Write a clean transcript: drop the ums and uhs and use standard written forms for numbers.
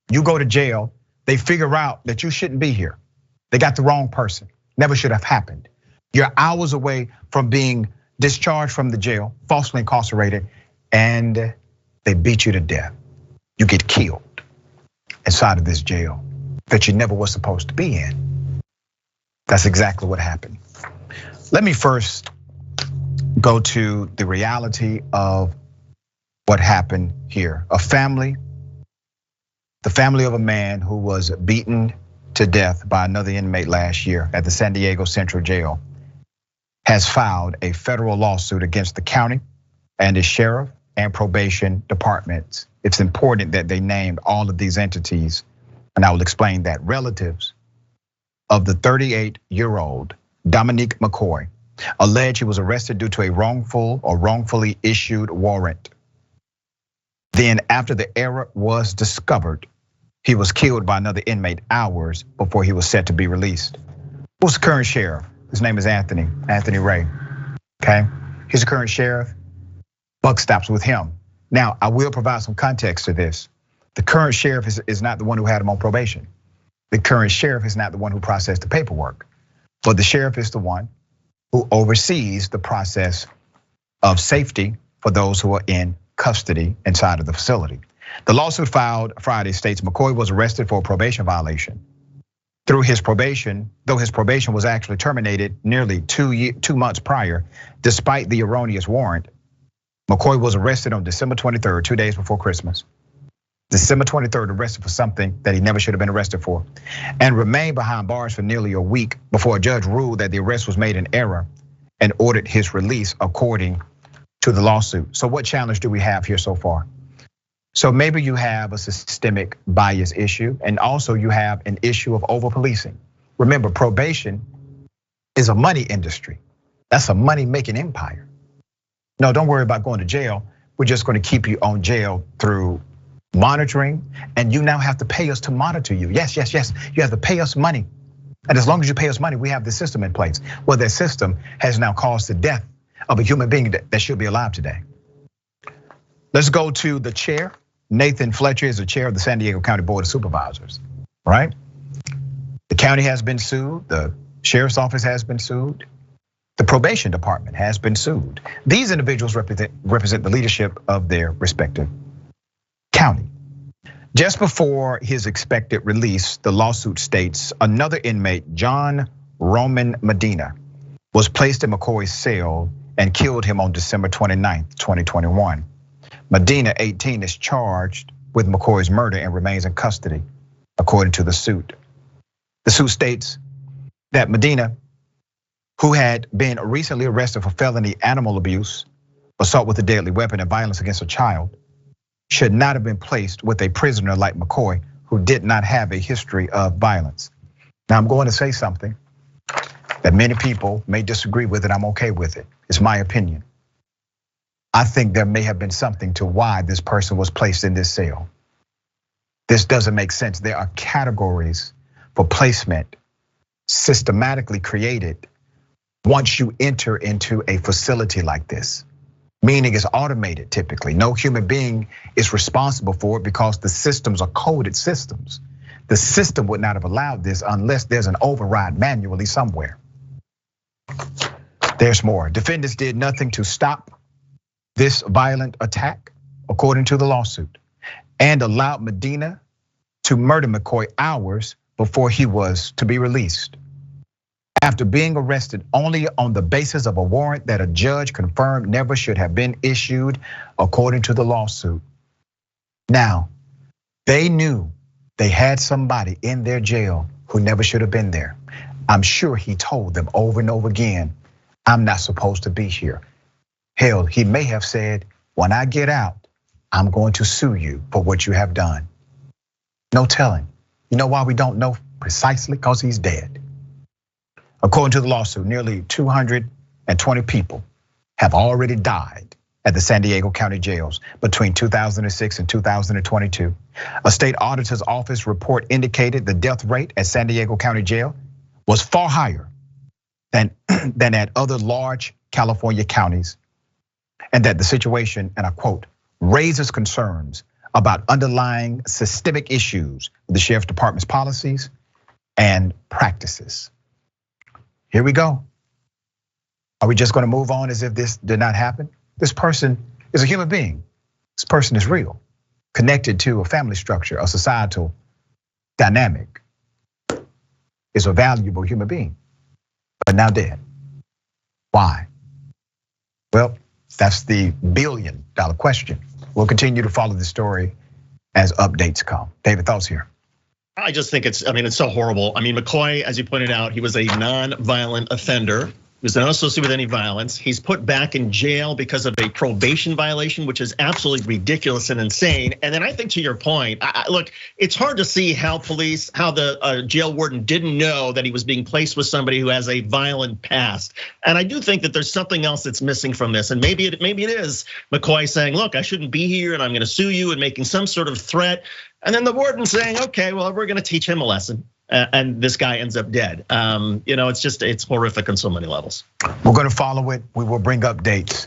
You go to jail, they figure out that you shouldn't be here. They got the wrong person. Never should have happened. You're hours away from being discharged from the jail, falsely incarcerated, and they beat you to death. You get killed inside of this jail that you never were supposed to be in. That's exactly what happened. Let me first go to the reality of what happened here. The family of a man who was beaten to death by another inmate last year at the San Diego Central Jail has filed a federal lawsuit against the county and the sheriff and probation departments. It's important that they named all of these entities, and I will explain that. Relatives of the 38-year-old Dominique McCoy allege he was arrested due to a wrongful or wrongfully issued warrant. Then after the error was discovered, he was killed by another inmate hours before he was set to be released. Who's the current sheriff? His name is Anthony Ray, okay? He's the current sheriff. Buck stops with him. Now, I will provide some context to this. The current sheriff is not the one who had him on probation. The current sheriff is not the one who processed the paperwork, but the sheriff is the one who oversees the process of safety for those who are in custody inside of the facility. The lawsuit filed Friday states McCoy was arrested for a probation violation. Though his probation was actually terminated nearly 2 months prior, despite the erroneous warrant, McCoy was arrested on December 23rd, 2 days before Christmas. December 23rd, arrested for something that he never should have been arrested for, and remained behind bars for nearly a week before a judge ruled that the arrest was made in error and ordered his release according to the lawsuit. So what challenge do we have here so far? So maybe you have a systemic bias issue, and also you have an issue of over-policing. Remember, probation is a money industry. That's a money-making empire. No, don't worry about going to jail. We're just going to keep you on jail through monitoring, and you now have to pay us to monitor you. Yes, you have to pay us money. And as long as you pay us money, we have the system in place. Well, that system has now caused the death of a human being that should be alive today. Let's go to the chair. Nathan Fletcher is the chair of the San Diego County Board of Supervisors, right? The county has been sued, the sheriff's office has been sued, the probation department has been sued. These individuals represent the leadership of their respective county. Just before his expected release, the lawsuit states another inmate, John Roman Medina, was placed in McCoy's cell and killed him on December 29th, 2021. Medina, 18, is charged with McCoy's murder and remains in custody, according to the suit. The suit states that Medina, who had been recently arrested for felony animal abuse, assault with a deadly weapon, and violence against a child, should not have been placed with a prisoner like McCoy, who did not have a history of violence. Now, I'm going to say something that many people may disagree with, and I'm okay with it. It's my opinion. I think there may have been something to why this person was placed in this cell. This doesn't make sense. There are categories for placement systematically created once you enter into a facility like this, meaning it's automated typically. No human being is responsible for it because the systems are coded systems. The system would not have allowed this unless there's an override manually somewhere. There's more. Defendants did nothing to stop this violent attack, according to the lawsuit, and allowed Medina to murder McCoy hours before he was to be released. After being arrested only on the basis of a warrant that a judge confirmed never should have been issued, according to the lawsuit. Now, they knew they had somebody in their jail who never should have been there. I'm sure he told them over and over again, I'm not supposed to be here. Hell, he may have said, when I get out, I'm going to sue you for what you have done. No telling. You know why we don't know precisely? Because he's dead. According to the lawsuit, nearly 220 people have already died at the San Diego County jails between 2006 and 2022. A state auditor's office report indicated the death rate at San Diego County Jail was far higher than at other large California counties, and that the situation, and I quote, raises concerns about underlying systemic issues with the Sheriff's Department's policies and practices. Here we go. Are we just gonna move on as if this did not happen? This person is a human being. This person is real, connected to a family structure, a societal dynamic, is a valuable human being, but now dead. Why? Well, that's the billion-dollar question. We'll continue to follow the story as updates come. David, thoughts here? I just think it's so horrible. McCoy, as you pointed out, he was a non-violent offender. He was not associated with any violence. He's put back in jail because of a probation violation, which is absolutely ridiculous and insane. And then I think to your point, look, it's hard to see how the jail warden didn't know that he was being placed with somebody who has a violent past. And I do think that there's something else that's missing from this. And maybe it is McCoy saying, look, I shouldn't be here and I'm gonna sue you, and making some sort of threat. And then the warden saying, okay, well, we're gonna teach him a lesson. And this guy ends up dead. It's horrific on so many levels. We're gonna follow it. We will bring updates.